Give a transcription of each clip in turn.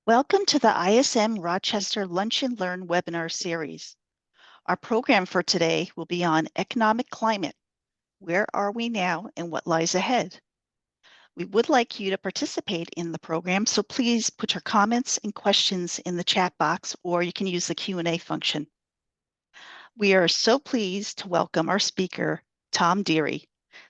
Welcome to the ISM Rochester Lunch and Learn webinar series. Our program for today will be on economic climate. Where are we now and what lies ahead? We would like you to participate in the program, so please put your comments and questions in the chat box, or you can use the Q&A function. We are so pleased to welcome our speaker, Tom Derry,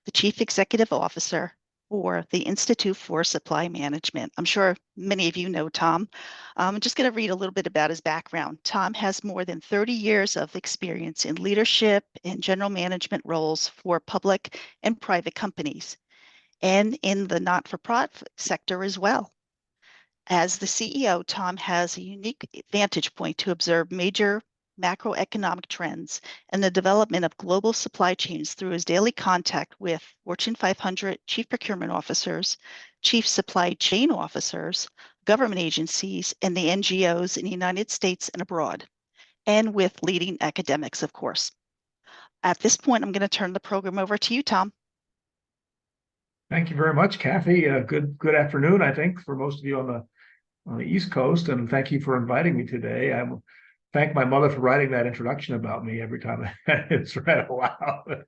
the Chief Executive Officer for the Institute for Supply Management. I'm sure many of you know Tom. I'm just going to read a little bit about his background. Tom has more than 30 years of experience in leadership and general management roles for public and private companies, and in the not-for-profit sector as well. As the CEO, Tom has a unique vantage point to observe major macroeconomic trends and the development of global supply chains through his daily contact with Fortune 500 chief procurement officers, chief supply chain officers, government agencies, and the NGOs in the United States and abroad, and with leading academics, of course. At this point, I'm going to turn the program over to you, Tom. Thank you very much, Kathy. Good afternoon, I think, for most of you on the East Coast, and thank you for inviting me today. I thank my mother for writing that introduction about me every time it's read aloud.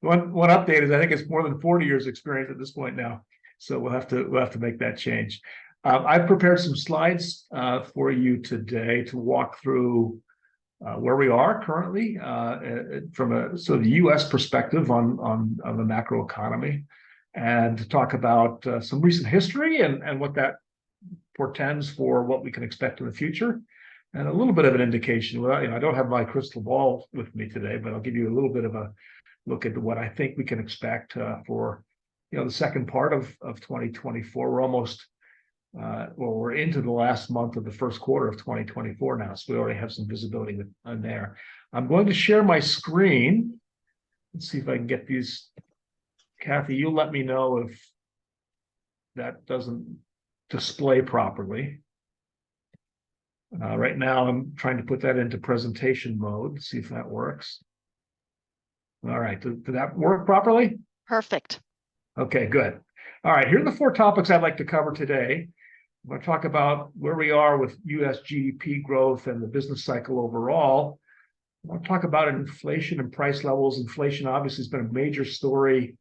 One update is I think it's more than 40 years experience at this point now, so we'll have to make that change. I've prepared some slides for you today to walk through where we are currently from a sort of the U.S. perspective on the macro economy, and to talk about some recent history and what that portends for what we can expect in the future, and a little bit of an indication. Well, I don't have my crystal ball with me today, but I'll give you a little bit of a look at what I think we can expect for the second part of 2024. We're almost we're into the last month of the first quarter of 2024 now, so we already have some visibility on there. I'm going to share my screen. Let's see if I can get these. Kathy, you'll let me know if that doesn't display properly. Right now, I'm trying to put that into presentation mode, see if that works. All right, did that work properly? Perfect. Okay, good. All right, here are the four topics I'd like to cover today. I'm going to talk about where we are with U.S. GDP growth and the business cycle overall. I want to talk about inflation and price levels. Inflation obviously has been a major story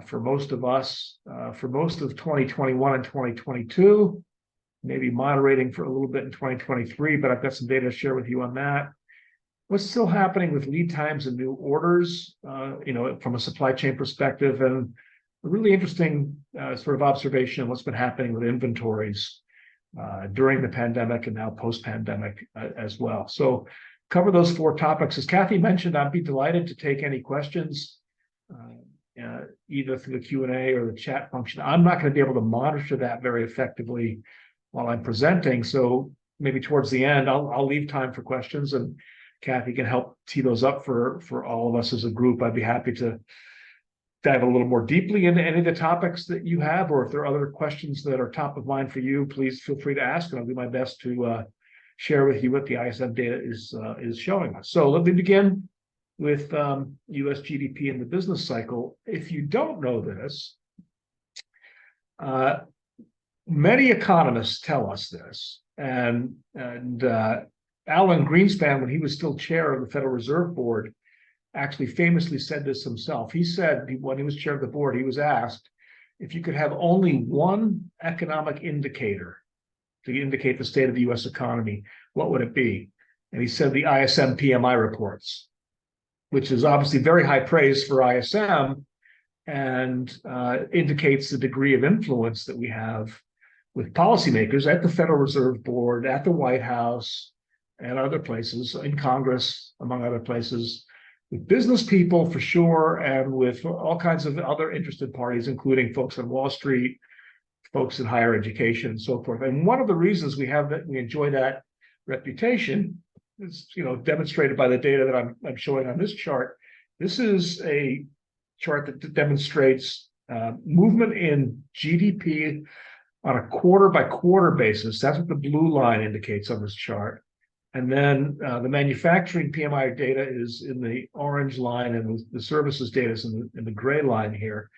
for most of us, for most of 2021 and 2022, maybe moderating for a little bit in 2023, but I've got some data to share with you on that. What's still happening with lead times and new orders, from a supply chain perspective, and a really interesting sort of observation of what's been happening with inventories during the pandemic and now post-pandemic as well. So cover those four topics. As Kathy mentioned, I'd be delighted to take any questions either through the Q&A or the chat function. I'm not going to be able to monitor that very effectively while I'm presenting, so maybe towards the end I'll leave time for questions, and Kathy can help tee those up for all of us as a group. I'd be happy to dive a little more deeply into any of the topics that you have, or if there are other questions that are top of mind for you, please feel free to ask, and I'll do my best to share with you what the ISM data is showing us. So let me begin with U.S. GDP and the business cycle. If you don't know this, many economists tell us this, and Alan Greenspan, when he was still chair of the Federal Reserve Board, actually famously said this himself. He said when he was chair of the board, he was asked if you could have only one economic indicator to indicate the state of the U.S. economy, what would it be? And he said the ISM PMI reports, which is obviously very high praise for ISM, and indicates the degree of influence that we have with policymakers at the Federal Reserve Board, at the White House, and other places, in Congress, among other places, with business people for sure, and with all kinds of other interested parties, including folks on Wall Street, folks in higher education, and so forth. And one of the reasons we enjoy that reputation is, demonstrated by the data that I'm showing on this chart. This is a chart that demonstrates movement in GDP on a quarter-by-quarter basis. That's what the blue line indicates on this chart. And then the manufacturing PMI data is in the orange line, and the services data is in the gray line here.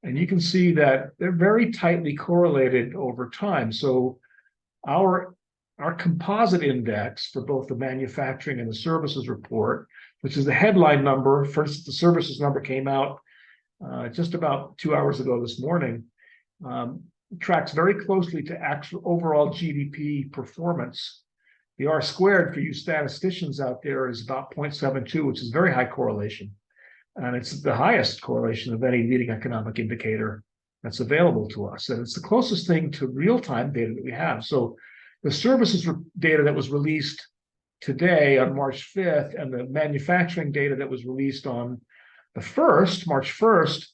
And you can see that they're very tightly correlated over time. So Our composite index for both the manufacturing and the services report, which is the headline number. For instance, the services number came out just about 2 hours ago this morning. Tracks very closely to actual overall GDP performance. The R squared for you statisticians out there is about 0.72, which is very high correlation. And it's the highest correlation of any leading economic indicator that's available to us. And it's the closest thing to real-time data that we have. So the services data that was released today on March 5th and the manufacturing data that was released on the 1st, March 1st,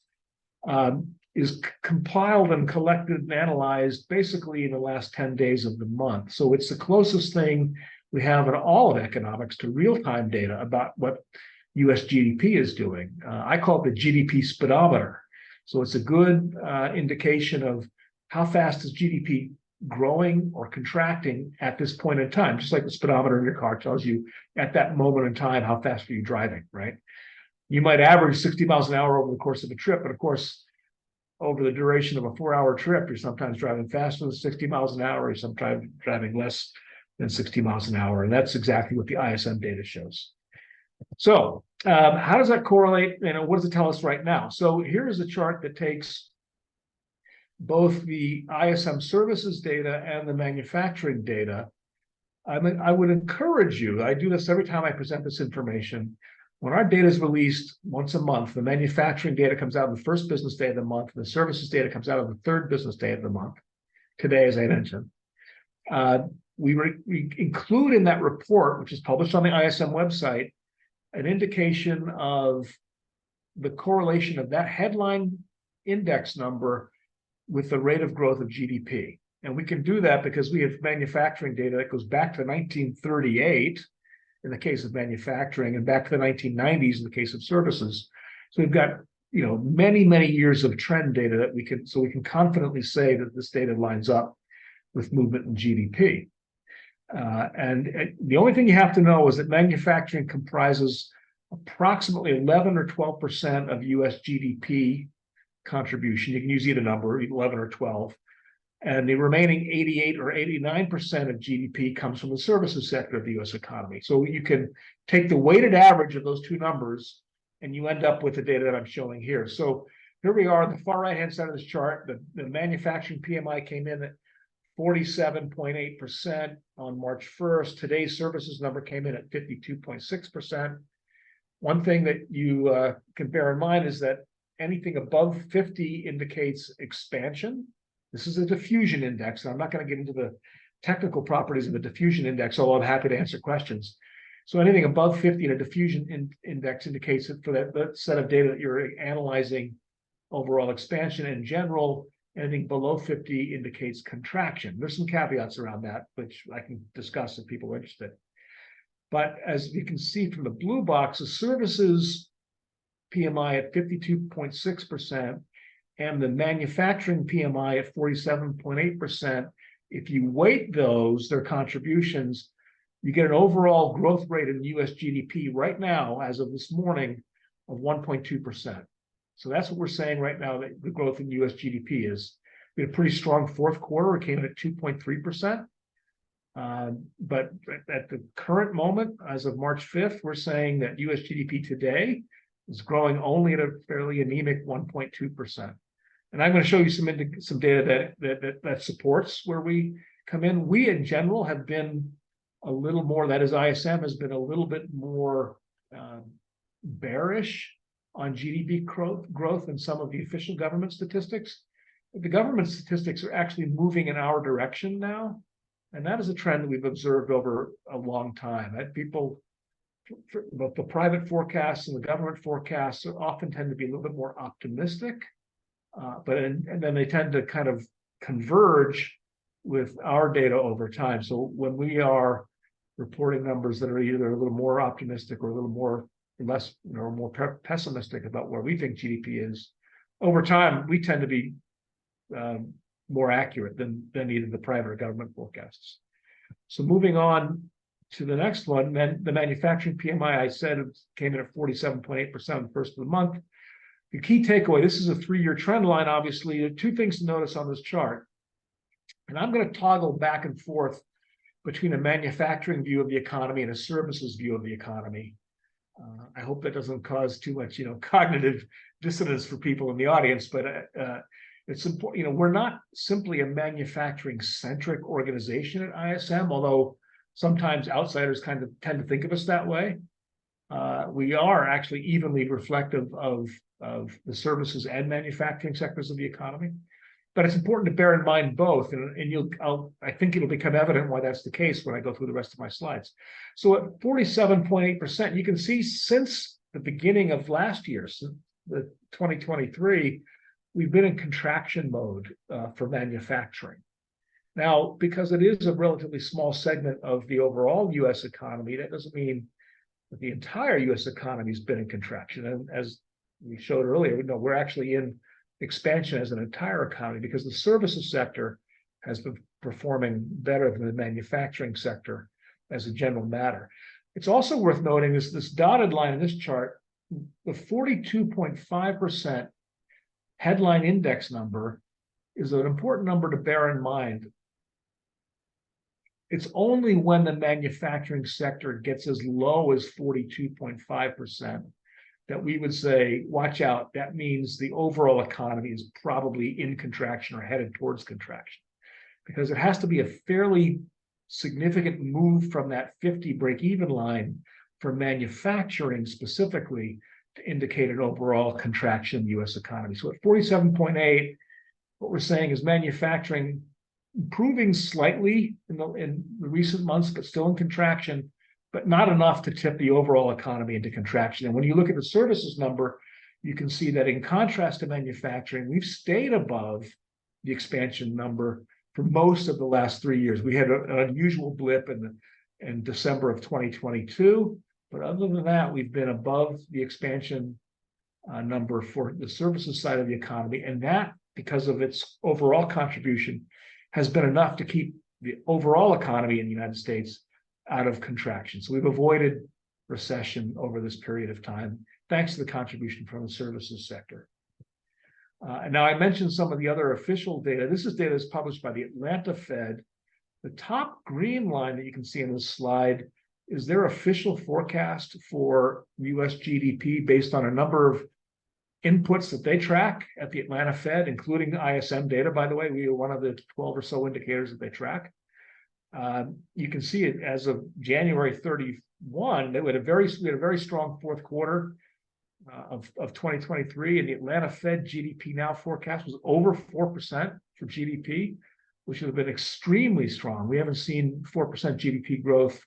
is compiled and collected and analyzed basically in the last 10 days of the month. So it's the closest thing we have in all of economics to real-time data about what US GDP is doing. I call it the GDP speedometer. So it's a good indication of how fast is GDP growing or contracting at this point in time, just like the speedometer in your car tells you at that moment in time how fast are you driving, right? You might average 60 miles an hour over the course of a trip, but of course, over the duration of a 4-hour trip, you're sometimes driving faster than 60 miles an hour, you're sometimes driving less than 60 miles an hour. And that's exactly what the ISM data shows. So how does that correlate? What does it tell us right now? So here is a chart that takes both the ISM services data and the manufacturing data. I would encourage you, I do this every time I present this information. When our data is released once a month, the manufacturing data comes out on the first business day of the month, and the services data comes out on the third business day of the month. Today, as I mentioned, we include in that report, which is published on the ISM website, an indication of the correlation of that headline index number with the rate of growth of GDP. And we can do that because we have manufacturing data that goes back to 1938 in the case of manufacturing and back to the 1990s in the case of services. So we've got many, many years of trend data that we can confidently say that this data lines up with movement in GDP. And the only thing you have to know is that manufacturing comprises approximately 11 or 12% of US GDP contribution. You can use either number, 11 or 12. And the remaining 88 or 89% of GDP comes from the services sector of the US economy. So you can take the weighted average of those two numbers and you end up with the data that I'm showing here. So here we are, the far right-hand side of this chart, the manufacturing PMI came in at 47.8% on March 1st. Today's services number came in at 52.6%. One thing that you can bear in mind is that anything above 50 indicates expansion. This is a diffusion index. And I'm not going to get into the technical properties of the diffusion index, although I'm happy to answer questions. So anything above 50 in a diffusion index indicates that for that set of data that you're analyzing overall expansion. In general, anything below 50 indicates contraction. There's some caveats around that, which I can discuss if people are interested. But as you can see from the blue box, the services PMI at 52.6%, and the manufacturing PMI at 47.8%, if you weight those, their contributions, you get an overall growth rate in US GDP right now, as of this morning, of 1.2%. So that's what we're saying right now, that the growth in US GDP is. We had a pretty strong fourth quarter. It came in at 2.3%. But at the current moment, as of March 5th, we're saying that US GDP today is growing only at a fairly anemic 1.2%. And I'm going to show you some data that supports where we come in. We, in general, have been a little more, that is, ISM has been a little bit more bearish on GDP growth than some of the official government statistics. The government statistics are actually moving in our direction now. And that is a trend that we've observed over a long time. That people, both the private forecasts and the government forecasts, often tend to be a little bit more optimistic. And then they tend to kind of converge with our data over time. So when we are reporting numbers that are either a little more optimistic or a little more less, or more pessimistic about where we think GDP is, over time we tend to be more accurate than either the private or government forecasts. So moving on to the next one, then the manufacturing PMI, I said, it came in at 47.8% on the first of the month. The key takeaway, this is a 3-year trend line, obviously. There are two things to notice on this chart. And I'm going to toggle back and forth between a manufacturing view of the economy and a services view of the economy. I hope that doesn't cause too much, cognitive dissonance for people in the audience, but it's important. We're not simply a manufacturing-centric organization at ISM, although sometimes outsiders kind of tend to think of us that way. We are actually evenly reflective of the services and manufacturing sectors of the economy. But it's important to bear in mind both, and I think it'll become evident why that's the case when I go through the rest of my slides. So at 47.8%, you can see since the beginning of last year, since the 2023, we've been in contraction mode for manufacturing. Now, because it is a relatively small segment of the overall U.S. economy, that doesn't mean that the entire U.S. economy has been in contraction. And as we showed earlier, we're actually in expansion as an entire economy because the services sector has been performing better than the manufacturing sector as a general matter. It's also worth noting this dotted line in this chart, the 42.5% headline index number is an important number to bear in mind. It's only when the manufacturing sector gets as low as 42.5% that we would say, watch out, that means the overall economy is probably in contraction or headed towards contraction. Because it has to be a fairly significant move from that 50 break-even line for manufacturing specifically to indicate an overall contraction in the U.S. economy. So at 47.8, what we're saying is manufacturing improving slightly in the recent months, but still in contraction, but not enough to tip the overall economy into contraction. And when you look at the services number, you can see that in contrast to manufacturing, we've stayed above the expansion number for most of the last 3 years. We had an unusual blip in December of 2022, but other than that, we've been above the expansion number for the services side of the economy. And that, because of its overall contribution, has been enough to keep the overall economy in the United States out of contraction. So we've avoided recession over this period of time, thanks to the contribution from the services sector. And now I mentioned some of the other official data. This is data that's published by the Atlanta Fed. The top green line that you can see in this slide is their official forecast for US GDP based on a number of inputs that they track at the Atlanta Fed, including the ISM data, by the way. We are one of the 12 or so indicators that they track. You can see it as of January 31, we had a very strong fourth quarter of 2023, and the Atlanta Fed GDP now forecast was over 4% for GDP, which would have been extremely strong. We haven't seen 4% GDP growth,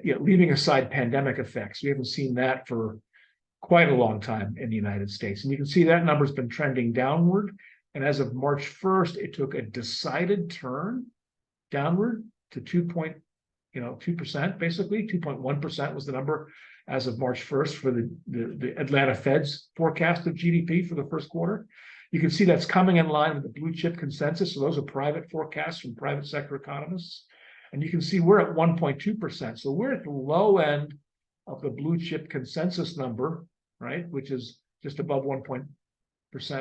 leaving aside pandemic effects. We haven't seen that for quite a long time in the United States. And you can see that number's been trending downward. And as of March 1st, it took a decided turn downward to 2%, basically. 2.1% was the number as of March 1st for the Atlanta Fed's forecast of GDP for the first quarter. You can see that's coming in line with the blue chip consensus. So those are private forecasts from private sector economists. And you can see we're at 1.2%. So we're at the low end of the blue chip consensus number, right, which is just above 1%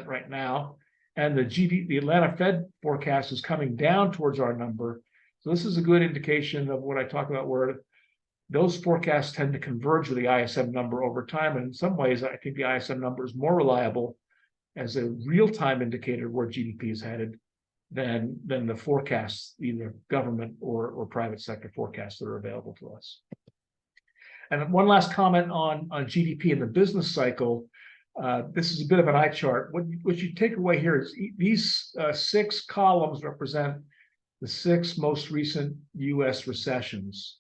right now. And the Atlanta Fed forecast is coming down towards our number. So this is a good indication of what I talk about, where those forecasts tend to converge with the ISM number over time. And in some ways, I think the ISM number is more reliable as a real-time indicator of where GDP is headed than the forecasts, either government or private sector forecasts that are available to us. And one last comment on GDP and the business cycle. This is a bit of an eye chart. What you take away here is these 6 columns represent the 6 most recent U.S. recessions.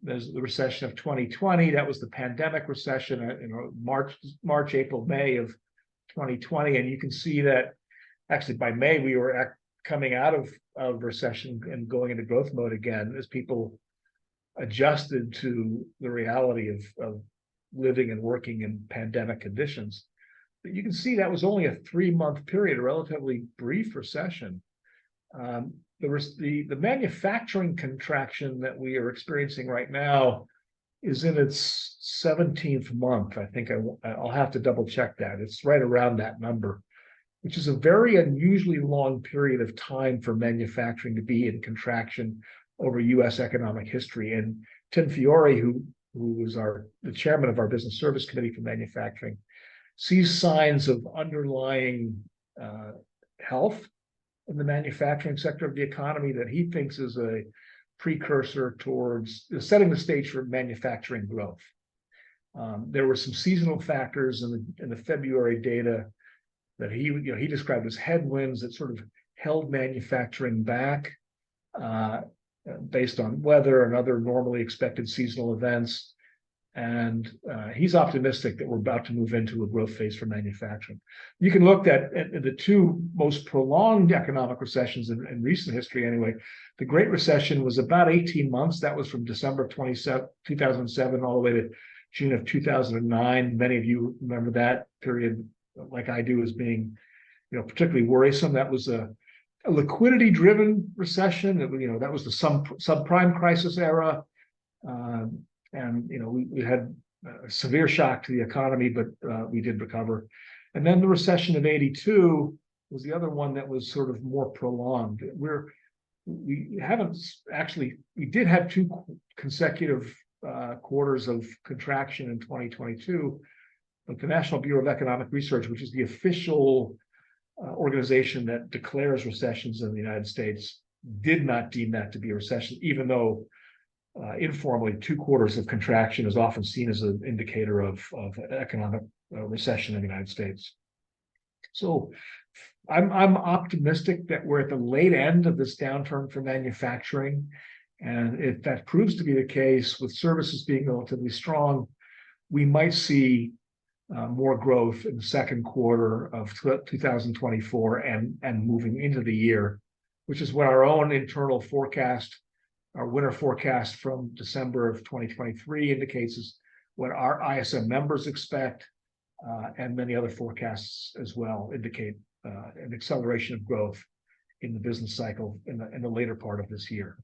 There's the recession of 2020. That was the pandemic recession, March, April, May of 2020. And you can see that actually by May, we were coming out of recession and going into growth mode again as people adjusted to the reality of living and working in pandemic conditions. But you can see that was only a 3-month period, a relatively brief recession. The manufacturing contraction that we are experiencing right now is in its 17th month. I think I'll have to double check that. It's right around that number. which is a very unusually long period of time for manufacturing to be in contraction over US economic history. And Tim Fiore, who was the chairman of our Business Service Committee for Manufacturing, sees signs of underlying health in the manufacturing sector of the economy that he thinks is a precursor towards setting the stage for manufacturing growth. There were some seasonal factors in the February data that he described as headwinds that sort of held manufacturing back based on weather and other normally expected seasonal events. And he's optimistic that we're about to move into a growth phase for manufacturing. You can look at the two most prolonged economic recessions in recent history anyway. The Great Recession was about 18 months. That was from December of 2007 all the way to June of 2009. Many of you remember that period, like I do, as being particularly worrisome. That was a liquidity-driven recession. That was the subprime crisis era. And we had a severe shock to the economy, but we did recover. And then the recession of '82 was the other one that was sort of more prolonged. We did have two consecutive quarters of contraction in 2022, but the National Bureau of Economic Research, which is the official organization that declares recessions in the United States, did not deem that to be a recession, even though informally 2 quarters of contraction is often seen as an indicator of economic recession in the United States. So I'm optimistic that we're at the late end of this downturn for manufacturing. And if that proves to be the case, with services being relatively strong, we might see more growth in the second quarter of 2024 and moving into the year, which is what our own internal forecast, our winter forecast from December of 2023 indicates, is what our ISM members expect, and many other forecasts as well indicate an acceleration of growth in the business cycle in the later part of this year.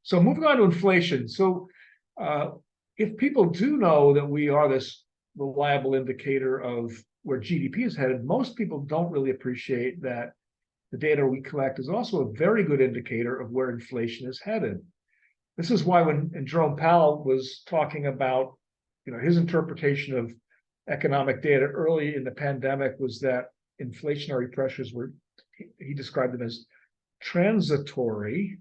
So moving on to inflation. So if people do know that we are this reliable indicator of where GDP is headed, most people don't really appreciate that the data we collect is also a very good indicator of where inflation is headed. This is why when Jerome Powell was talking about his interpretation of economic data early in the pandemic was that inflationary pressures he described them as transitory,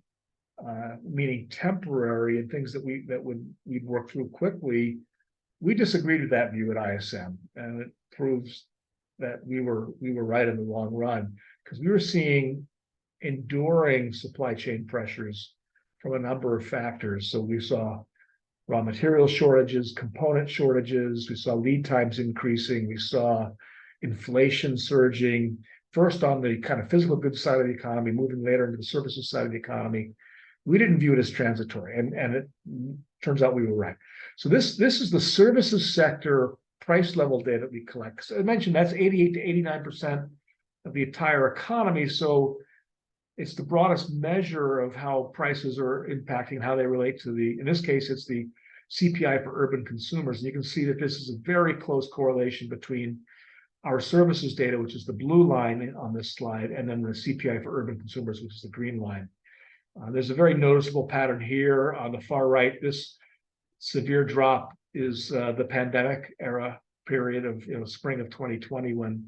meaning temporary, and things that we'd work through quickly. We disagreed with that view at ISM, and it proves that we were right in the long run, because we were seeing enduring supply chain pressures from a number of factors. So we saw raw material shortages, component shortages, we saw lead times increasing, we saw inflation surging, first on the kind of physical goods side of the economy, moving later into the services side of the economy. We didn't view it as transitory, and it turns out we were right. So this is the services sector price level data we collect. So I mentioned that's 88 to 89% of the entire economy. So it's the broadest measure of how prices are impacting, how they relate to in this case, it's the CPI for urban consumers. And you can see that this is a very close correlation between our services data, which is the blue line on this slide, and then the CPI for urban consumers, which is the green line. There's a very noticeable pattern here on the far right. This severe drop is the pandemic era period of spring of 2020, when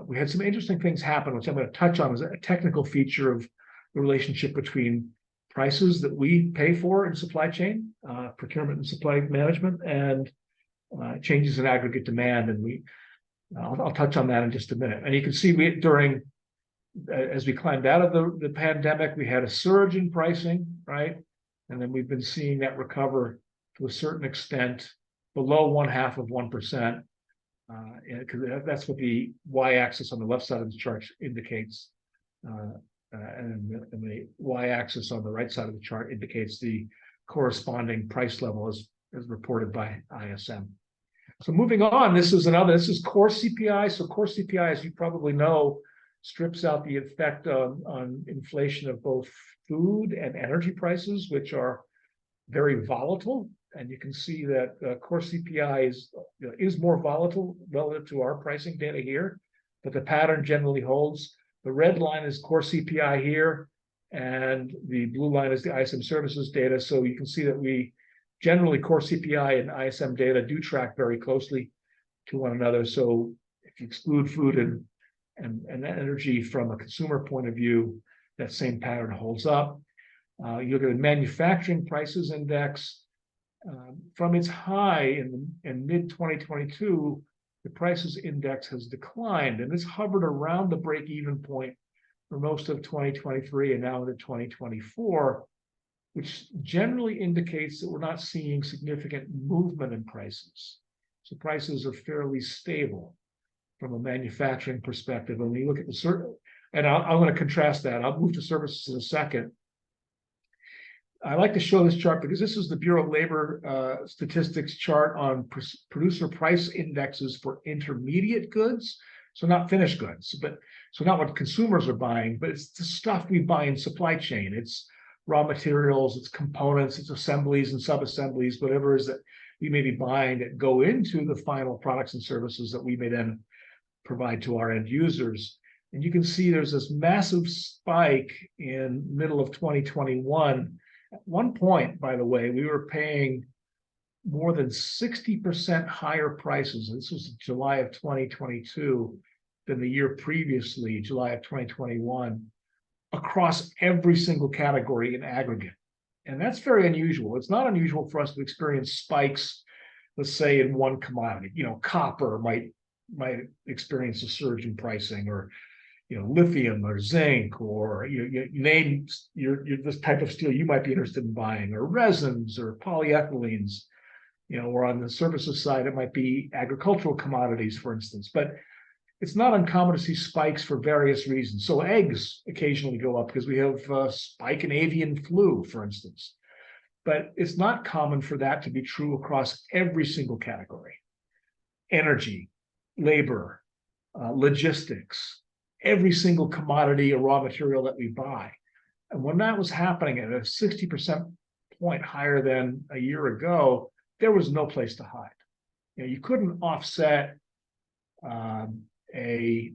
we had some interesting things happen, which I'm going to touch on as a technical feature of the relationship between prices that we pay for in supply chain, procurement and supply management, and changes in aggregate demand. And I'll touch on that in just a minute. And you can see as we climbed out of the pandemic, we had a surge in pricing, right? And then we've been seeing that recover to a certain extent below 0.5%. Because that's what the y-axis on the left side of the chart indicates, and the y-axis on the right side of the chart indicates the corresponding price level as reported by ISM. So moving on, this is core CPI. So core CPI, as you probably know, strips out the effect on inflation of both food and energy prices, which are very volatile. And you can see that core CPI is more volatile relative to our pricing data here but the pattern generally holds. The red line is core CPI here, and the blue line is the ISM services data. So you can see that we generally core CPI and ISM data do track very closely to one another. So if you exclude food and energy from a consumer point of view, that same pattern holds up. You look at the manufacturing prices index. From its high in mid 2022, the prices index has declined, and it's hovered around the break-even point for most of 2023 and now into 2024, which generally indicates that we're not seeing significant movement in prices. So prices are fairly stable from a manufacturing perspective. And when you look at the and I'm going to contrast that. I'll move to services in a second. I like to show this chart because this is the Bureau of Labor statistics chart on producer price indexes for intermediate goods. So not finished goods, but so not what consumers are buying, but it's the stuff we buy in supply chain. It's raw materials, it's components, it's assemblies and sub-assemblies, whatever it is that we may be buying that go into the final products and services that we may then provide to our end users. And you can see there's this massive spike in middle of 2021. At one point, by the way, we were paying more than 60% higher prices. This was July of 2022 than the year previously, July of 2021, across every single category in aggregate. And that's very unusual. It's not unusual for us to experience spikes, let's say, in one commodity. Copper might experience a surge in pricing, or lithium or zinc, or you name this type of steel you might be interested in buying, or resins or polyethylenes, or on the services side, it might be agricultural commodities, for instance. But it's not uncommon to see spikes for various reasons. So eggs occasionally go up because we have a spike in avian flu, for instance. But it's not common for that to be true across every single category. Energy, labor, logistics, every single commodity or raw material that we buy. And when that was happening at a 60% point higher than a year ago, there was no place to hide. You couldn't offset a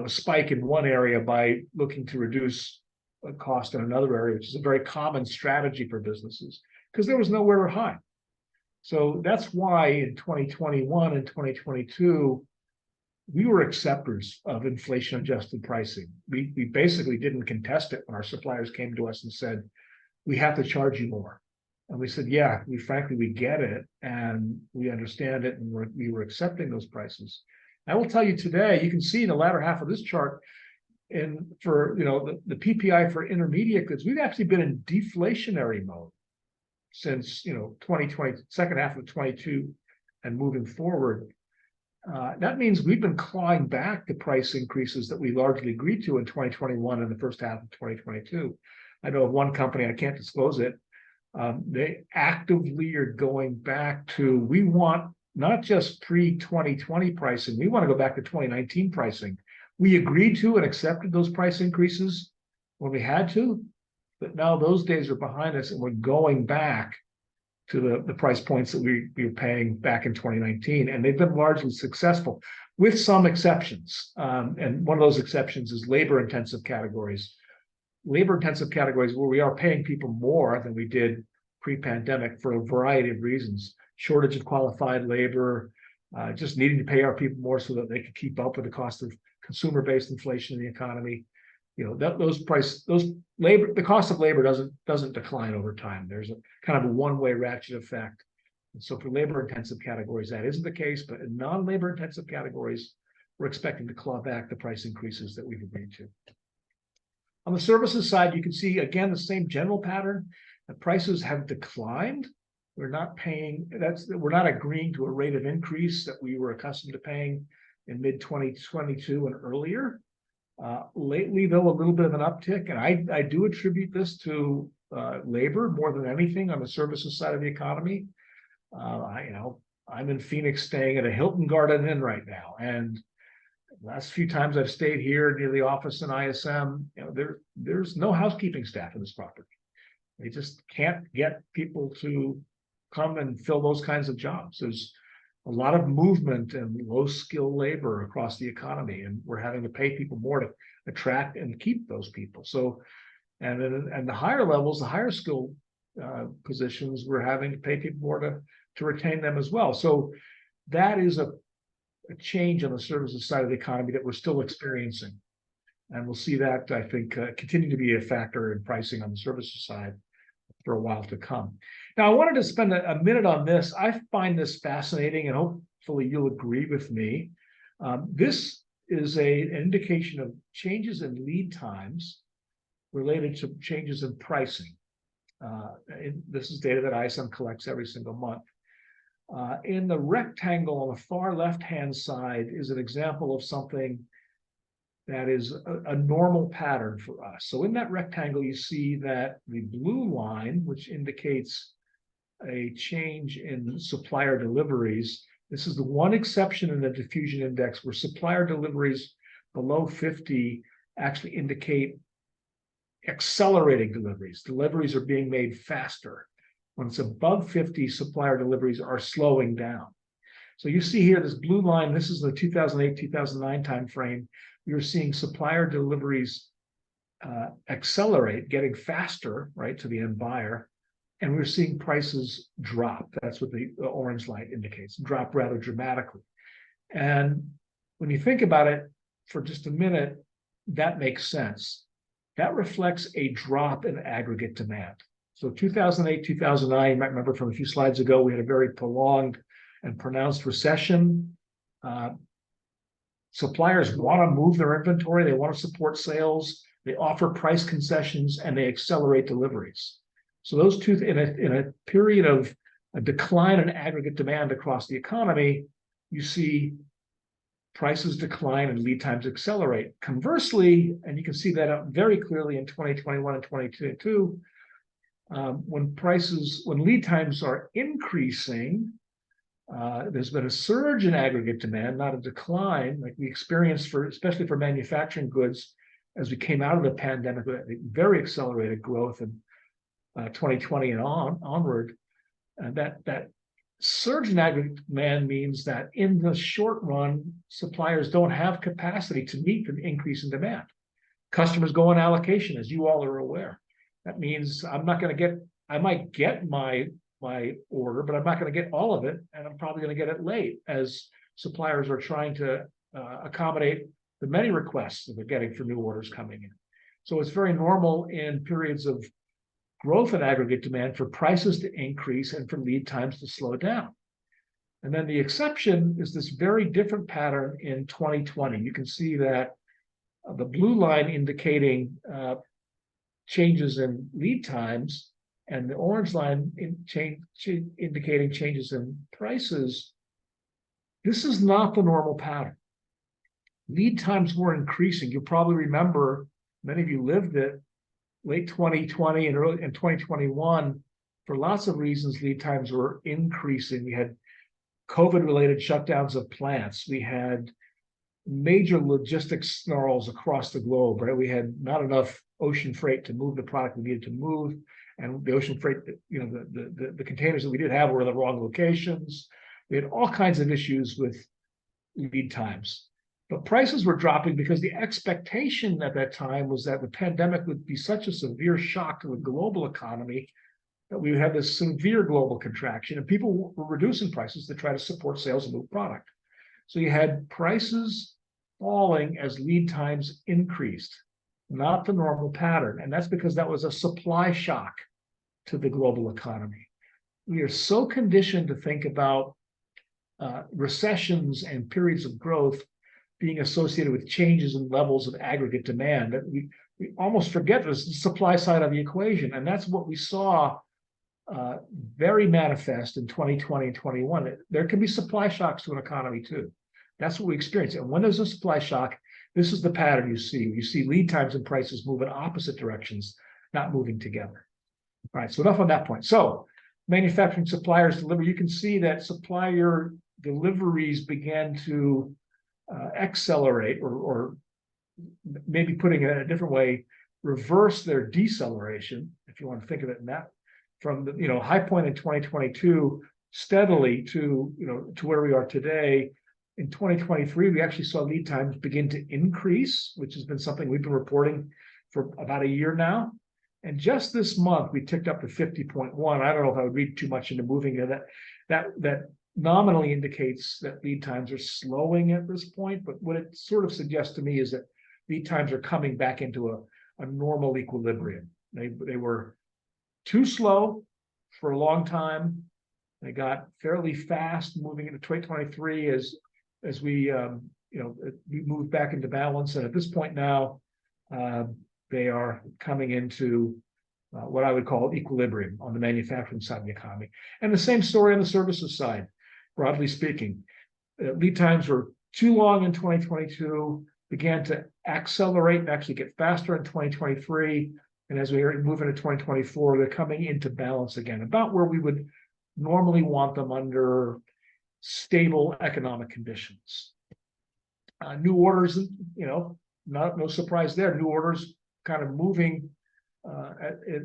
spike in one area by looking to reduce a cost in another area, which is a very common strategy for businesses, because there was nowhere to hide. So that's why in 2021 and 2022, we were acceptors of inflation-adjusted pricing. We basically didn't contest it when our suppliers came to us and said, we have to charge you more. And we said, yeah, frankly, we get it, and we understand it, and we were accepting those prices. I will tell you today, you can see in the latter half of this chart, for the PPI for intermediate goods, we've actually been in deflationary mode since 2020, second half of 22, and moving forward. That means we've been clawing back the price increases that we largely agreed to in 2021 and the first half of 2022. I know of one company, I can't disclose it, they actively are going back to, we want not just pre-2020 pricing, we want to go back to 2019 pricing. We agreed to and accepted those price increases when we had to, but now those days are behind us, and we're going back to the price points that we were paying back in 2019, and they've been largely successful, with some exceptions. And one of those exceptions is labor-intensive categories. Labor-intensive categories where we are paying people more than we did pre-pandemic for a variety of reasons. Shortage of qualified labor, just needing to pay our people more so that they can keep up with the cost of consumer-based inflation in the economy. The cost of labor doesn't decline over time. There's a kind of a one-way ratchet effect. And so for labor-intensive categories, that isn't the case, but in non-labor-intensive categories, we're expecting to claw back the price increases that we've agreed to. On the services side, you can see, again, the same general pattern. The prices have declined. We're not agreeing to a rate of increase that we were accustomed to paying in mid-2022 and earlier. Lately, though, a little bit of an uptick, and I do attribute this to labor more than anything on the services side of the economy. I'm in Phoenix staying at a Hilton Garden Inn right now, and the last few times I've stayed here near the office in ISM, there's no housekeeping staff in this property. They just can't get people to come and fill those kinds of jobs. There's a lot of movement and low skill labor across the economy, and we're having to pay people more to attract and keep those people. So, and the higher levels, the higher skill positions, we're having to pay people more to retain them as well. So that is a change on the services side of the economy that we're still experiencing. And we'll see that, I think, continue to be a factor in pricing on the services side for a while to come. Now, I wanted to spend a minute on this. I find this fascinating, and hopefully you'll agree with me. This is an indication of changes in lead times related to changes in pricing. This is data that ISM collects every single month. In the rectangle on the far left-hand side is an example of something that is a normal pattern for us. So in that rectangle, you see that the blue line, which indicates a change in supplier deliveries, this is the one exception in the diffusion index where supplier deliveries below 50 actually indicate accelerating deliveries. Deliveries are being made faster. When it's above 50, supplier deliveries are slowing down. So you see here, this blue line, this is the 2008-2009 timeframe. We are seeing supplier deliveries accelerate, getting faster, right, to the end buyer. And we're seeing prices drop. That's what the orange light indicates, drop rather dramatically. And when you think about it for just a minute, that makes sense. That reflects a drop in aggregate demand. So 2008, 2009, you might remember from a few slides ago, we had a very prolonged and pronounced recession. Suppliers want to move their inventory, they want to support sales, they offer price concessions, and they accelerate deliveries. So those two, in a period of a decline in aggregate demand across the economy, you see prices decline and lead times accelerate. Conversely, and you can see that very clearly in 2021 and 2022, when lead times are increasing, there's been a surge in aggregate demand, not a decline, like we experienced especially for manufacturing goods as we came out of the pandemic, very accelerated growth in 2020 and onward. That surge in aggregate demand means that in the short run, suppliers don't have capacity to meet the increase in demand. Customers go on allocation, as you all are aware. That means I might get my order, but I'm not going to get all of it, and I'm probably going to get it late as suppliers are trying to accommodate the many requests that they're getting for new orders coming in. So it's very normal in periods of growth in aggregate demand for prices to increase and for lead times to slow down. And then the exception is this very different pattern in 2020. You can see that the blue line indicating changes in lead times and the orange line indicating changes in prices. This is not the normal pattern. Lead times were increasing. You'll probably remember, many of you lived it, late 2020 and early in 2021, for lots of reasons, lead times were increasing. We had COVID-related shutdowns of plants. We had major logistics snarls across the globe, right? We had not enough ocean freight to move the product we needed to move. And the ocean freight, the containers that we did have were in the wrong locations. We had all kinds of issues with lead times. But prices were dropping because the expectation at that time was that the pandemic would be such a severe shock to the global economy that we would have this severe global contraction, and people were reducing prices to try to support sales and move product. So you had prices falling as lead times increased, not the normal pattern. And that's because that was a supply shock to the global economy. We are so conditioned to think about recessions and periods of growth being associated with changes in levels of aggregate demand that we almost forget the supply side of the equation. And that's what we saw very manifest in 2020 and 21. There can be supply shocks to an economy too. That's what we experience. And when there's a supply shock, this is the pattern you see. You see lead times and prices move in opposite directions, not moving together. All right, so enough on that point. So manufacturing suppliers deliver, you can see that supplier deliveries began to accelerate, or maybe putting it in a different way, reverse their deceleration, if you want to think of it in that, from the high point in 2022, steadily to, to where we are today. In 2023, we actually saw lead times begin to increase, which has been something we've been reporting for about a year now. And just this month, we ticked up to 50.1. I don't know if I would read too much into moving there. That nominally indicates that lead times are slowing at this point, but what it sort of suggests to me is that lead times are coming back into a normal equilibrium. They were too slow for a long time. They got fairly fast moving into 2023 as we we moved back into balance, and at this point now they are coming into what I would call equilibrium on the manufacturing side of the economy. And the same story on the services side, broadly speaking. Lead times were too long in 2022, began to accelerate and actually get faster in 2023. And as we move into 2024, they're coming into balance again, about where we would normally want them under stable economic conditions. New orders, no surprise there. New orders kind of moving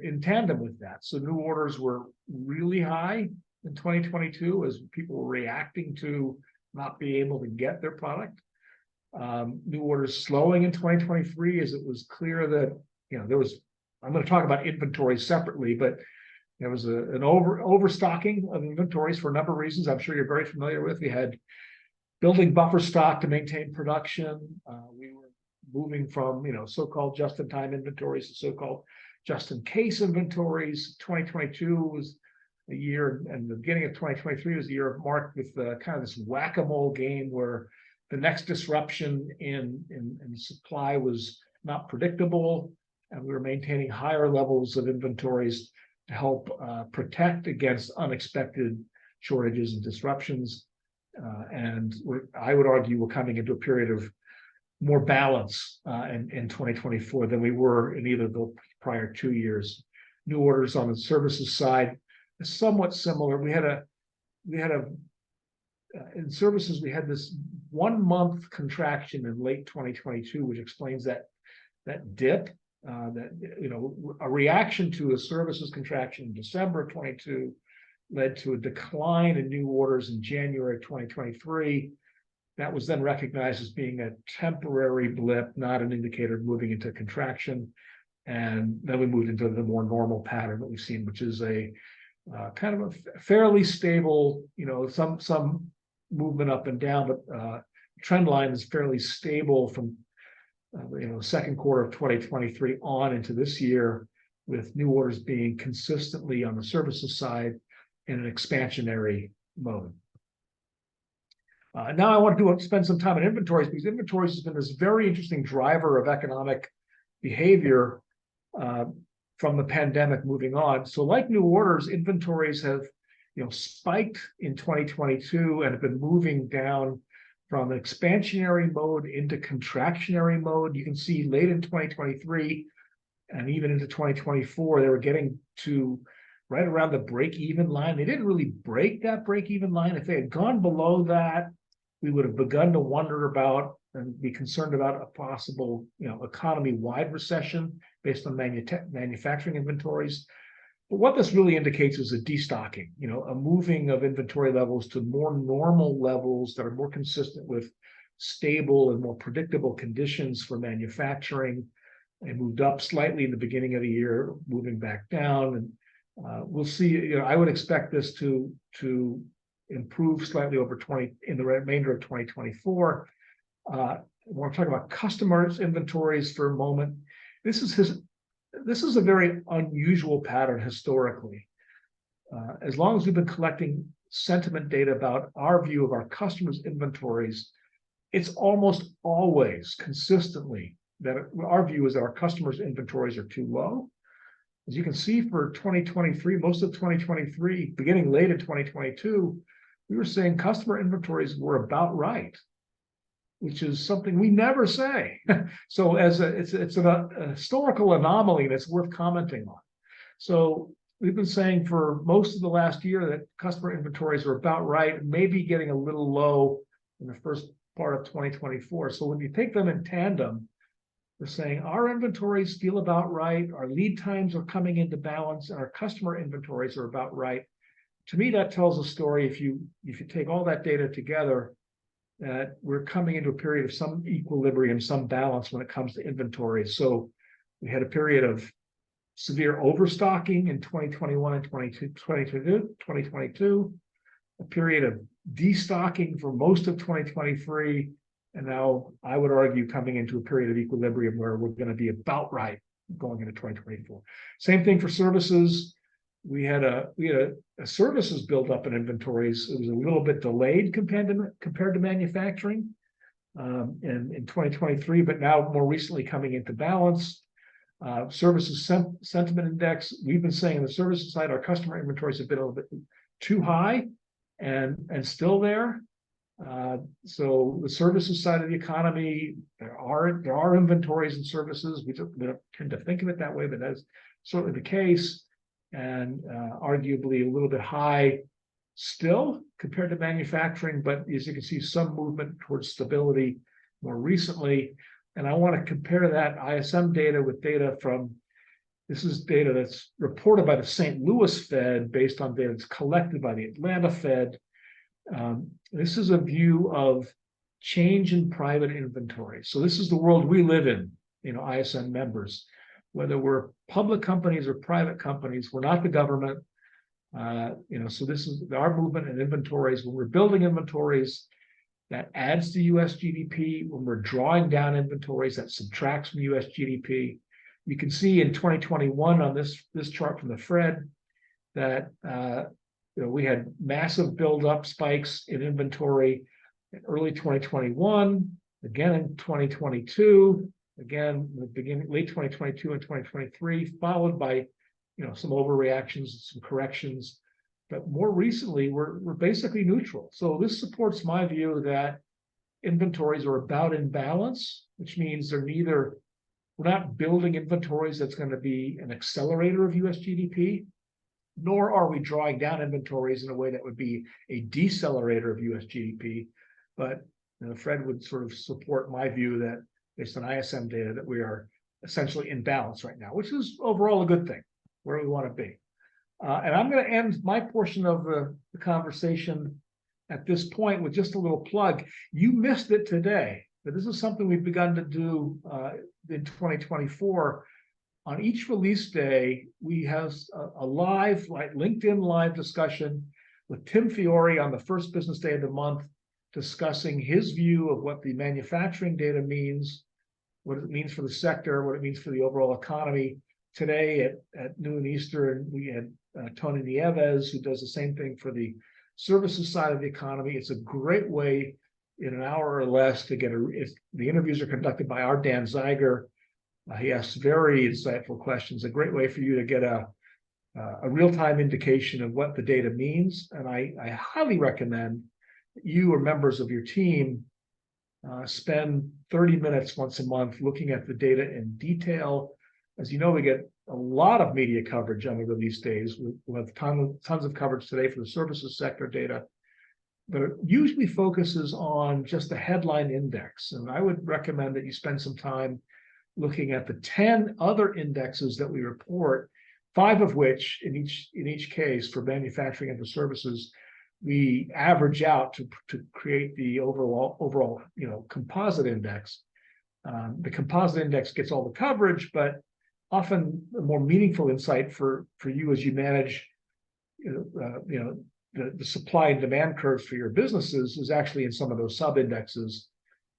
in tandem with that. So new orders were really high in 2022 as people were reacting to not being able to get their product. New orders slowing in 2023 as it was clear that there was. I'm going to talk about inventory separately, but there was an overstocking of inventories for a number of reasons I'm sure you're very familiar with. We had building buffer stock to maintain production. We were moving from so-called just-in-time inventories to so-called just-in-case inventories. 2022 was a year, and the beginning of 2023 was a year marked with kind of this whack-a-mole game where the next disruption in supply was not predictable, and we were maintaining higher levels of inventories to help protect against unexpected shortages and disruptions. And I would argue we're coming into a period of more balance in 2024 than we were in either of the prior 2 years. New orders on the services side is somewhat similar. In services, we had this 1 month contraction in late 2022, which explains that dip. A reaction to a services contraction in December of 22 led to a decline in new orders in January of 2023. That was then recognized as being a temporary blip, not an indicator of moving into contraction. And then we moved into the more normal pattern that we've seen, which is a kind of a fairly stable, some movement up and down, but trend line is fairly stable from second quarter of 2023 on into this year, with new orders being consistently on the services side in an expansionary mode. Now I want to spend some time on inventories, because inventories has been this very interesting driver of economic behavior from the pandemic moving on. So like new orders, inventories have spiked in 2022 and have been moving down from an expansionary mode into contractionary mode. You can see late in 2023 and even into 2024, they were getting to right around the break-even line. They didn't really break that break-even line. If they had gone below that, we would have begun to wonder about and be concerned about a possible, economy-wide recession based on manufacturing inventories. But what this really indicates is a destocking, a moving of inventory levels to more normal levels that are more consistent with stable and more predictable conditions for manufacturing. They moved up slightly in the beginning of the year, moving back down, and we'll see. I would expect this to improve slightly in the remainder of 2024. I want to talk about customers' inventories for a moment. This is a very unusual pattern historically. As long as we've been collecting sentiment data about our view of our customers' inventories, it's almost always consistently that our view is that our customers' inventories are too low. As you can see for 2023, most of 2023, beginning late in 2022, we were saying customer inventories were about right, which is something we never say. So it's a historical anomaly that's worth commenting on. So we've been saying for most of the last year that customer inventories are about right, maybe getting a little low in the first part of 2024. So when you take them in tandem, we're saying our inventories feel about right, our lead times are coming into balance, and our customer inventories are about right. to me, that tells a story. If you take all that data together, that we're coming into a period of some equilibrium, some balance when it comes to inventory. So we had a period of severe overstocking in 2021 and 2022, a period of destocking for most of 2023, and now I would argue coming into a period of equilibrium where we're going to be about right going into 2024. Same thing for services. We had a services buildup in inventories. It was a little bit delayed compared to manufacturing in 2023, but now more recently coming into balance. Services sentiment index. We've been saying on the services side, our customer inventories have been a little bit too high, and still there. So the services side of the economy, there are inventories and services. We don't tend to think of it that way, but that's certainly the case, and arguably a little bit high still compared to manufacturing. But as you can see, some movement towards stability more recently. And I want to compare that ISM data with data from, this is data that's reported by the St. Louis Fed based on data that's collected by the Atlanta Fed. This is a view of change in private inventory. So this is the world we live in, ISM members, whether we're public companies or private companies, we're not the government. So this is our movement in inventories. When we're building inventories, that adds to US GDP. When we're drawing down inventories, that subtracts from US GDP. You can see in 2021 on this chart from the Fed that we had massive buildup spikes in inventory in early 2021, again in 2022, again the beginning late 2022 and 2023, followed by some overreactions, some corrections. But more recently, we're basically neutral. So this supports my view that inventories are about in balance, which means we're not building inventories that's going to be an accelerator of US GDP, nor are we drawing down inventories in a way that would be a decelerator of US GDP. But Fred would sort of support my view that based on ISM data that we are essentially in balance right now, which is overall a good thing, where we want to be. And I'm going to end my portion of the conversation at this point with just a little plug. You missed it today, but this is something we've begun to do in 2024. On each release day, we have a live, LinkedIn live discussion with Tim Fiore on the first business day of the month, discussing his view of what the manufacturing data means, what it means for the sector, what it means for the overall economy. Today at noon Eastern, we had Tony Nieves, who does the same thing for the services side of the economy. It's a great way in an hour or less to get the interviews are conducted by our Dan Zeiger. He asks very insightful questions, a great way for you to get a real-time indication of what the data means. And I highly recommend that you or members of your team spend 30 minutes once a month looking at the data in detail. As you know, we get a lot of media coverage on the release days. We'll have tons of coverage today for the services sector data, but it usually focuses on just the headline index. And I would recommend that you spend some time looking at the 10 other indexes that we report, 5 of which in each case for manufacturing and for services, we average out to create the overall composite index. The composite index gets all the coverage, but often a more meaningful insight for you as you manage the supply and demand curves for your businesses is actually in some of those sub-indexes.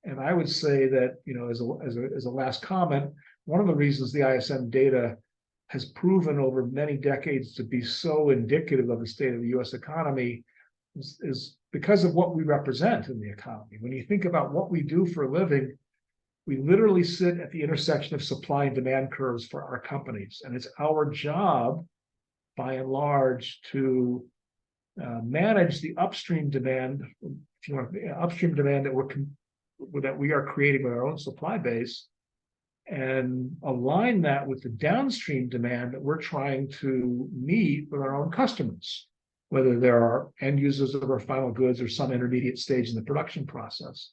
And I would say that, as a last comment, one of the reasons the ISM data has proven over many decades to be so indicative of the state of the US economy is because of what we represent in the economy. When you think about what we do for a living, we literally sit at the intersection of supply and demand curves for our companies. And it's our job, by and large, to manage the upstream demand, upstream demand that we are creating with our own supply base, and align that with the downstream demand that we're trying to meet with our own customers, whether there are end users of our final goods or some intermediate stage in the production process.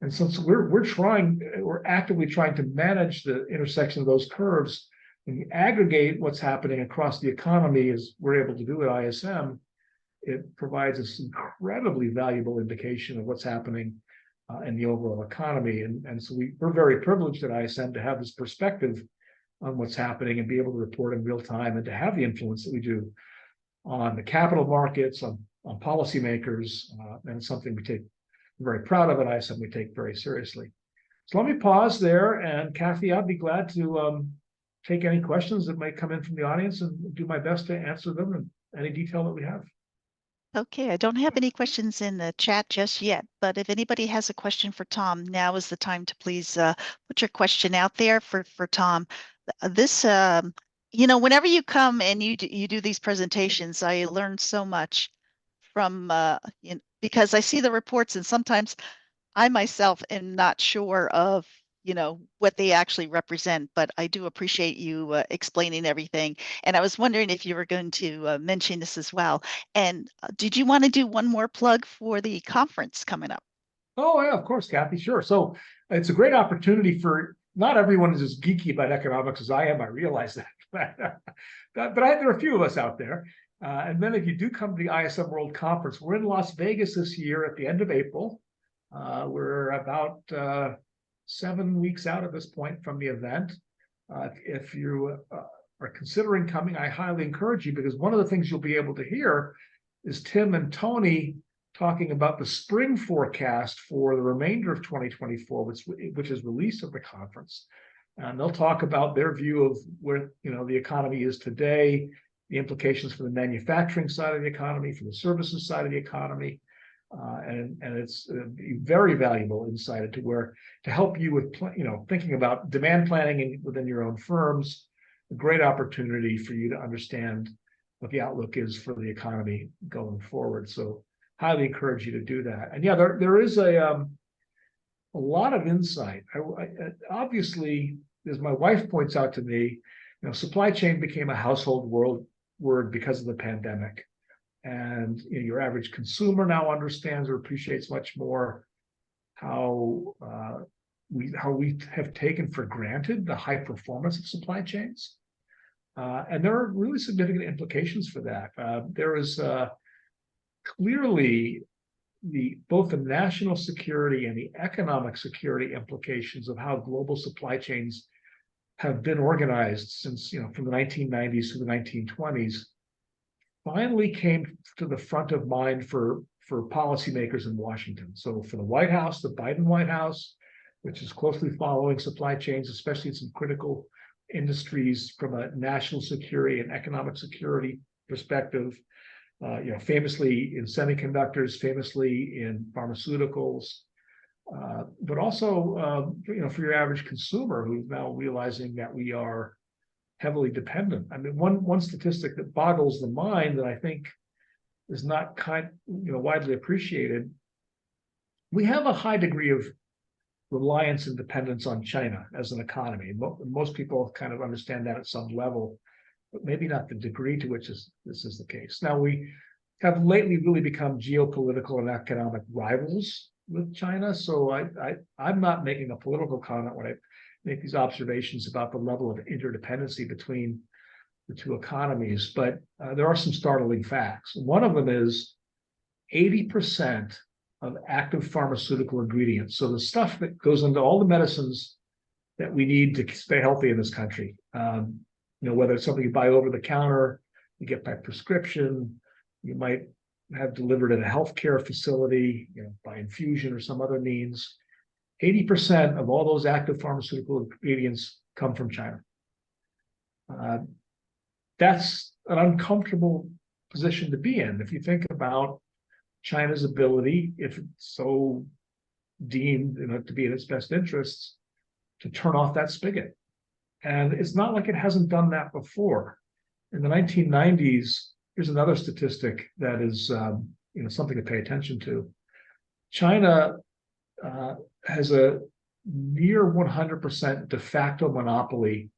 And since we're actively trying to manage the intersection of those curves, when you aggregate what's happening across the economy, as we're able to do at ISM, it provides us incredibly valuable indication of what's happening in the overall economy. And so we're very privileged at ISM to have this perspective on what's happening and be able to report in real time and to have the influence that we do on the capital markets, on policymakers, and it's something we're very proud of at ISM, we take very seriously. So let me pause there, and Kathy, I'd be glad to take any questions that might come in from the audience and do my best to answer them in any detail that we have. Okay, I don't have any questions in the chat just yet, but if anybody has a question for Tom, now is the time to please put your question out there for Tom. This, whenever you come and you do these presentations, I learn so much from, because I see the reports and sometimes I myself am not sure of, what they actually represent, but I do appreciate you explaining everything. And I was wondering if you were going to mention this as well. And did you want to do one more plug for the conference coming up? Oh, yeah, of course, Kathy, sure. So it's a great opportunity for, not everyone is as geeky about economics as I am, I realize that. but there are a few of us out there. And then if you do come to the ISM World Conference, we're in Las Vegas this year at the end of April. We're about 7 weeks out at this point from the event. If you are considering coming, I highly encourage you, because one of the things you'll be able to hear is Tim and Tony talking about the spring forecast for the remainder of 2024, which is released at the conference. And they'll talk about their view of where the economy is today, the implications for the manufacturing side of the economy, for the services side of the economy. And it's very valuable insight into to help you with thinking about demand planning within your own firms. A great opportunity for you to understand what the outlook is for the economy going forward. So highly encourage you to do that. And yeah, there is a lot of insight. Obviously, as my wife points out to me, supply chain became a household word because of the pandemic. And your average consumer now understands or appreciates much more how we have taken for granted the high performance of supply chains. And there are really significant implications for that. There is clearly both the national security and the economic security implications of how global supply chains have been organized since, from the 1990s to the 1920s, finally came to the front of mind for policymakers in Washington. So for the White House, the Biden White House, which is closely following supply chains, especially in some critical industries from a national security and economic security perspective, famously in semiconductors, famously in pharmaceuticals, but also, for your average consumer who's now realizing that we are heavily dependent. I mean, one statistic that boggles the mind that I think is not widely appreciated. We have a high degree of reliance and dependence on China as an economy. Most people kind of understand that at some level, but maybe not the degree to which this is the case. Now, we have lately really become geopolitical and economic rivals with China. So I'm not making a political comment when I make these observations about the level of interdependency between the two economies, but there are some startling facts. One of them is 80% of active pharmaceutical ingredients. So the stuff that goes into all the medicines that we need to stay healthy in this country, whether it's something you buy over the counter, you get by prescription, you might have delivered at a healthcare facility, by infusion or some other means. 80% of all those active pharmaceutical ingredients come from China. That's an uncomfortable position to be in. If you think about China's ability, if it's so deemed to be in its best interests, to turn off that spigot. And it's not like it hasn't done that before. In the 1990s, here's another statistic that is something to pay attention to. China has a near 100% de facto monopoly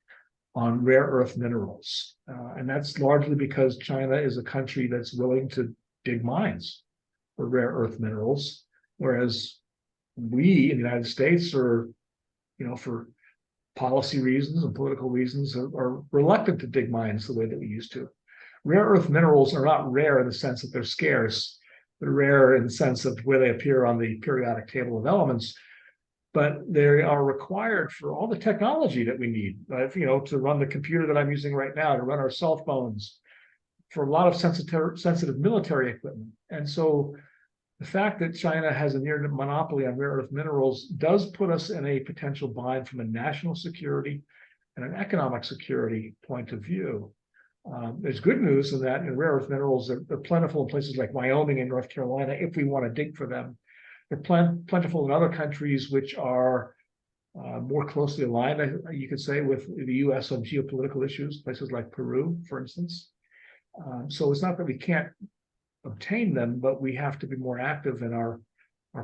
on rare earth minerals. And that's largely because China is a country that's willing to dig mines for rare earth minerals, whereas we in the United States are, for policy reasons and political reasons, are reluctant to dig mines the way that we used to. rare earth minerals are not rare in the sense that they're scarce. They're rare in the sense of where they appear on the periodic table of elements, but they are required for all the technology that we need, to run the computer that I'm using right now, to run our cell phones, for a lot of sensitive military equipment. And so the fact that China has a near monopoly on rare earth minerals does put us in a potential bind from a national security and an economic security point of view. There's good news in that rare earth minerals are plentiful in places like Wyoming and North Carolina if we want to dig for them. They're plentiful in other countries which are more closely aligned, you could say, with the US on geopolitical issues, places like Peru, for instance. So it's not that we can't obtain them, but we have to be more active in our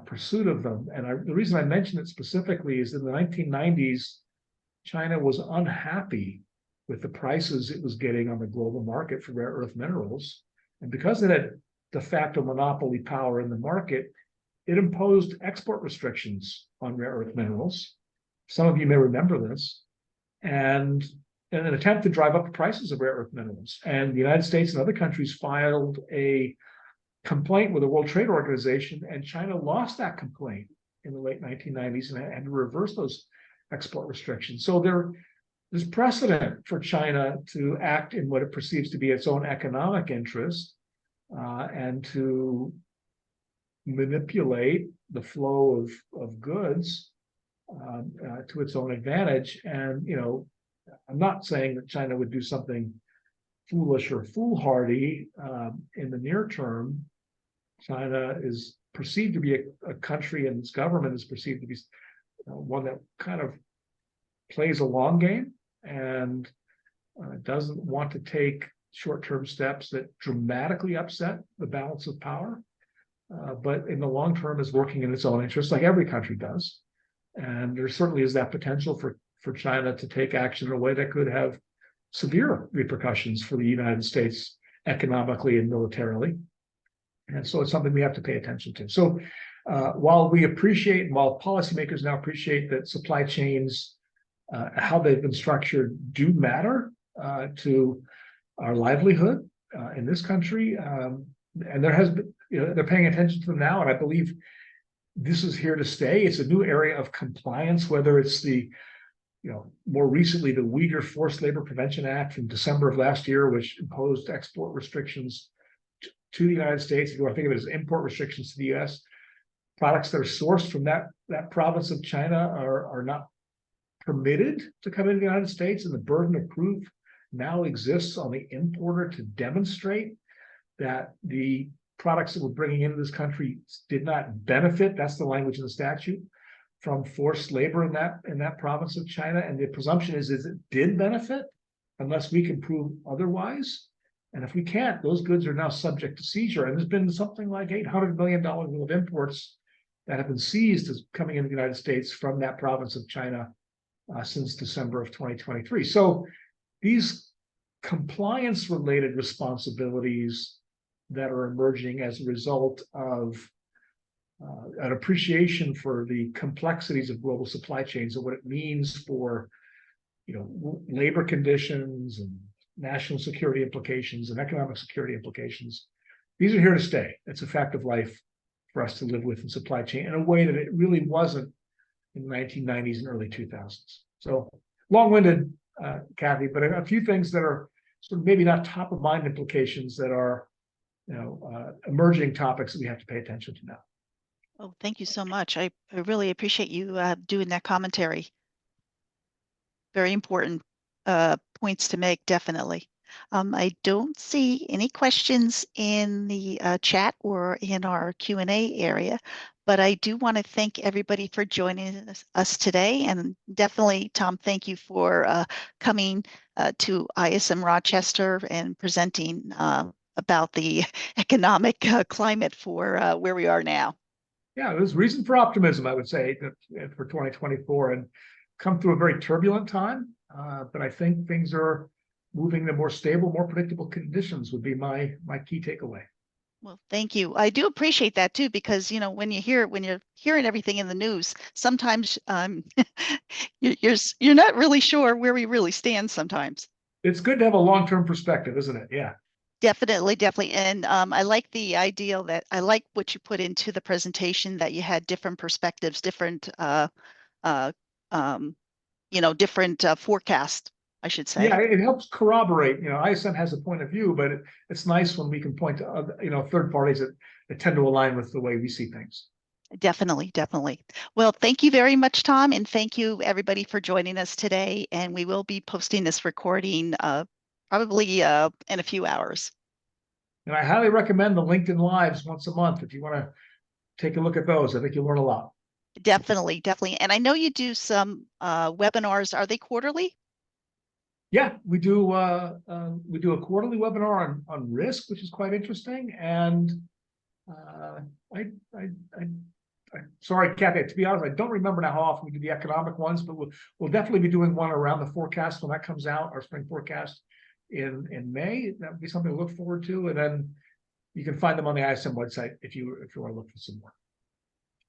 pursuit of them. And the reason I mention it specifically is in the 1990s, China was unhappy with the prices it was getting on the global market for rare earth minerals. And because it had de facto monopoly power in the market, it imposed export restrictions on rare earth minerals. Some of you may remember this. And in an attempt to drive up the prices of rare earth minerals. And the United States and other countries filed a complaint with the World Trade Organization, and China lost that complaint in the late 1990s and had to reverse those export restrictions. So there's precedent for China to act in what it perceives to be its own economic interest and to manipulate the flow of goods to its own advantage. And, I'm not saying that China would do something foolish or foolhardy in the near term. China is perceived to be a country, and its government is perceived to be one that kind of plays a long game and doesn't want to take short-term steps that dramatically upset the balance of power, but in the long term is working in its own interest, like every country does. And there certainly is that potential for China to take action in a way that could have severe repercussions for the United States economically and militarily. And so it's something we have to pay attention to. So while policymakers now appreciate that supply chains, how they've been structured, do matter to our livelihood in this country, and there has been, they're paying attention to them now, and I believe this is here to stay. It's a new area of compliance, whether it's the more recently, the Uyghur Forced Labor Prevention Act from December of last year, which imposed export restrictions to the United States. If you want to think of it as import restrictions to the US, products that are sourced from that province of China are not permitted to come into the United States, and the burden of proof now exists on the importer to demonstrate that the products that we're bringing into this country did not benefit, that's the language in the statute, from forced labor in that province of China. And the presumption is it did benefit unless we can prove otherwise. And if we can't, those goods are now subject to seizure. And there's been something like $800 million worth of imports that have been seized as coming into the United States from that province of China since December of 2023. So these compliance-related responsibilities that are emerging as a result of an appreciation for the complexities of global supply chains and what it means for labor conditions and national security implications and economic security implications. These are here to stay. It's a fact of life for us to live with in supply chain in a way that it really wasn't in the 1990s and early 2000s. So long-winded, Kathy, but a few things that are sort of maybe not top of mind implications that are emerging topics that we have to pay attention to now. Oh, thank you so much. I really appreciate you doing that commentary. Very important points to make, definitely. I don't see any questions in the chat or in our Q&A area, but I do want to thank everybody for joining us today. And definitely, Tom, thank you for coming to ISM Rochester and presenting about the economic climate for where we are now. Yeah, there's reason for optimism, I would say, that for 2024, and come through a very turbulent time. But I think things are moving to more stable, more predictable conditions would be my key takeaway. Well, thank you. I do appreciate that too, because when you're hearing everything in the news, sometimes you're not really sure where we really stand sometimes. It's good to have a long-term perspective, isn't it? Yeah. Definitely, definitely. And I like the ideal that I like what you put into the presentation that you had different perspectives, different uh, um, different forecast, I should Yeah, say. it helps corroborate. ISM has a point of view, but it's nice when we can point to other, third parties that tend to align with the way we see things. Definitely, definitely. Well, thank you very much, Tom, and thank you everybody for joining us today. And we will be posting this recording probably in a few hours. And I highly recommend the LinkedIn Lives once a month if you want to take a look at those. I think you'll learn a lot. Definitely, definitely. And I know you do some webinars. Are they quarterly? Yeah, we do a quarterly webinar on risk, which is quite interesting. And uh, I, I, I, sorry, Kathy, to be honest, I don't remember now how often we do the economic ones, but we'll definitely be doing one around the forecast when that comes out, our spring forecast in May. That would be something to look forward to. And then you can find them on the ISM website if you want to look for some more.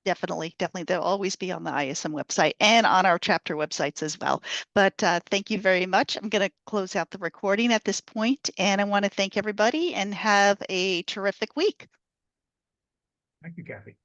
Definitely, definitely. They'll always be on the ISM website and on our chapter websites as well. But thank you very much. I'm going to close out the recording at this point, and I want to thank everybody and have a terrific week. Thank you, Kathy.